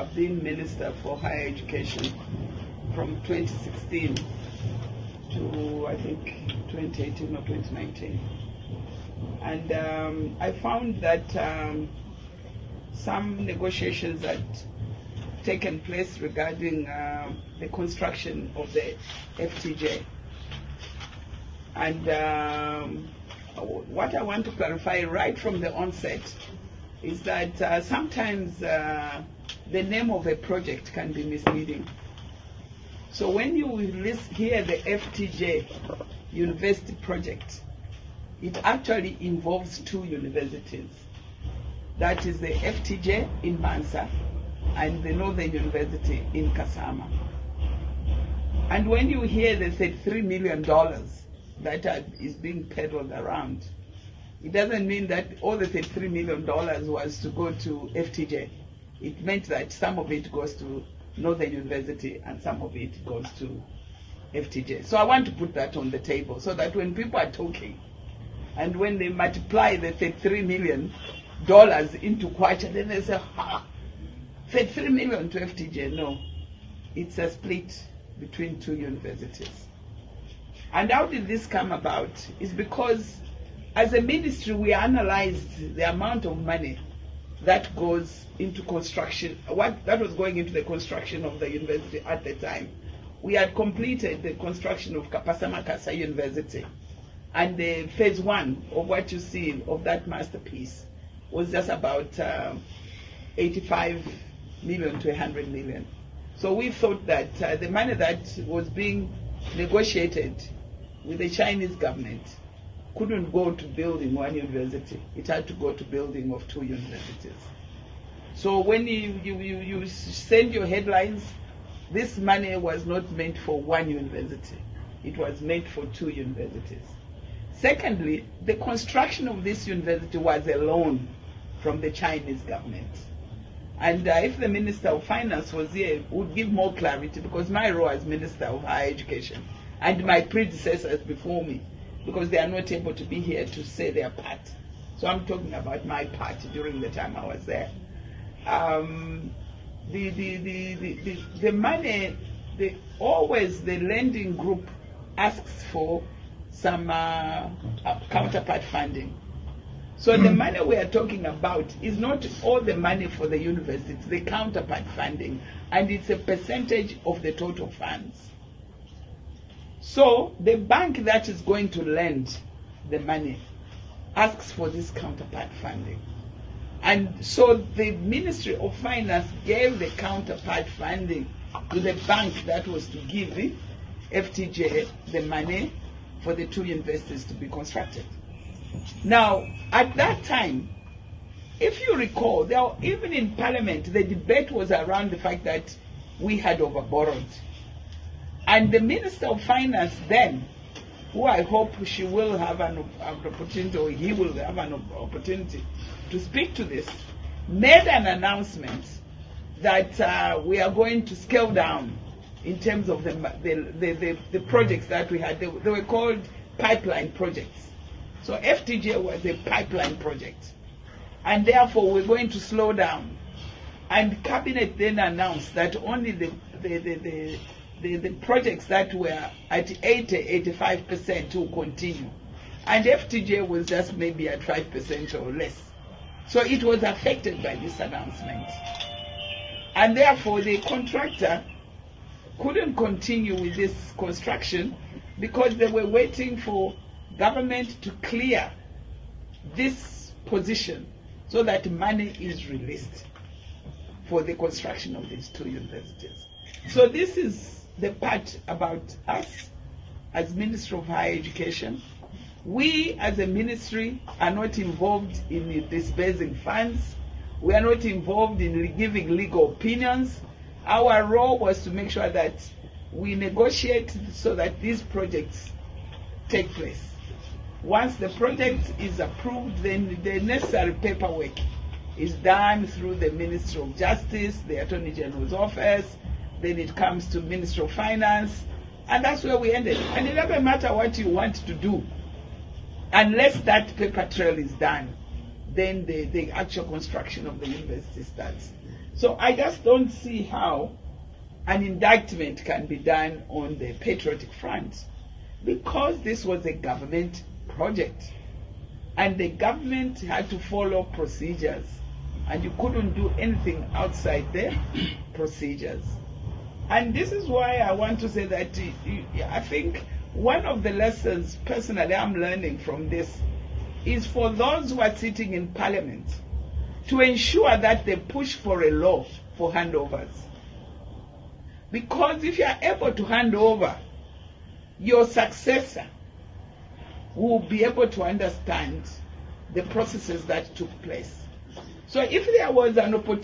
I've been Minister for Higher Education from 2016 to, I think, 2018 or 2019. And I found that some negotiations had taken place regarding the construction of the FTJ. And what I want to clarify right from the onset is that sometimes the name of a project can be misleading. So when you hear the FTJ University project, it actually involves two universities. That is the FTJ in Mansa and the Northern University in Kasama. And when you hear the $33 million that is being peddled around, it doesn't mean that all the $33 million was to go to FTJ. It meant that some of it goes to Northern University and some of it goes to FTJ. So I want to put that on the table so that when people are talking and when they multiply the $33 million into Kwacha, then they say, ha, $33 million to FTJ. No, it's a split between two universities. And how did this come about? It's because as a ministry, we analyzed the amount of money that goes into construction, that was going into the construction of the university at the time. We had completed the construction of Kapasamakasa University, and the phase one of what you see of that masterpiece was just about 85 million to 100 million. So we thought that the money that was being negotiated with the Chinese government couldn't go to building one university. It had to go to building of two universities. So when you send your headlines, this money was not meant for one university. It was meant for two universities. Secondly, the construction of this university was a loan from the Chinese government. And if the Minister of Finance was here, would give more clarity, because my role as Minister of Higher Education and my predecessors before me, because they are not able to be here to say their part. So I'm talking about my part during the time I was there. The money, always the lending group asks for some counterpart funding. So the money we are talking about is not all the money for the university, it's the counterpart funding, and it's a percentage of the total funds. So the bank that is going to lend the money asks for this counterpart funding. And so the Ministry of Finance gave the counterpart funding to the bank that was to give the FTJ the money for the two universities to be constructed. Now, at that time, if you recall, even in Parliament, the debate was around the fact that we had overborrowed. And the Minister of Finance then, who I hope she will have an opportunity, or he will have an opportunity to speak to this, made an announcement that we are going to scale down in terms of the projects that we had. They were called pipeline projects. So FTJ was a pipeline project. And therefore we're going to slow down. And Cabinet then announced that only the projects that were at 80–85% will continue. And FTJ was just maybe at 5% or less. So it was affected by this announcement. And therefore the contractor couldn't continue with this construction because they were waiting for government to clear this position so that money is released for the construction of these two universities. So this is the part about us as Ministry of Higher Education. We as a ministry are not involved in disbursing funds. We are not involved in giving legal opinions. Our role was to make sure that we negotiate so that these projects take place. Once the project is approved, then the necessary paperwork is done through the Ministry of Justice, the Attorney General's office, then it comes to Ministry of Finance, and that's where we ended. And it doesn't matter what you want to do, unless that paper trail is done, then the actual construction of the university starts. So I just don't see how an indictment can be done on the Patriotic Front, because this was a government project and the government had to follow procedures, and you couldn't do anything outside the procedures. And this is why I want to say that I think one of the lessons personally I'm learning from this is for those who are sitting in Parliament to ensure that they push for a law for handovers. Because if you are able to hand over, your successor will be able to understand the processes that took place. So if there was an opportunity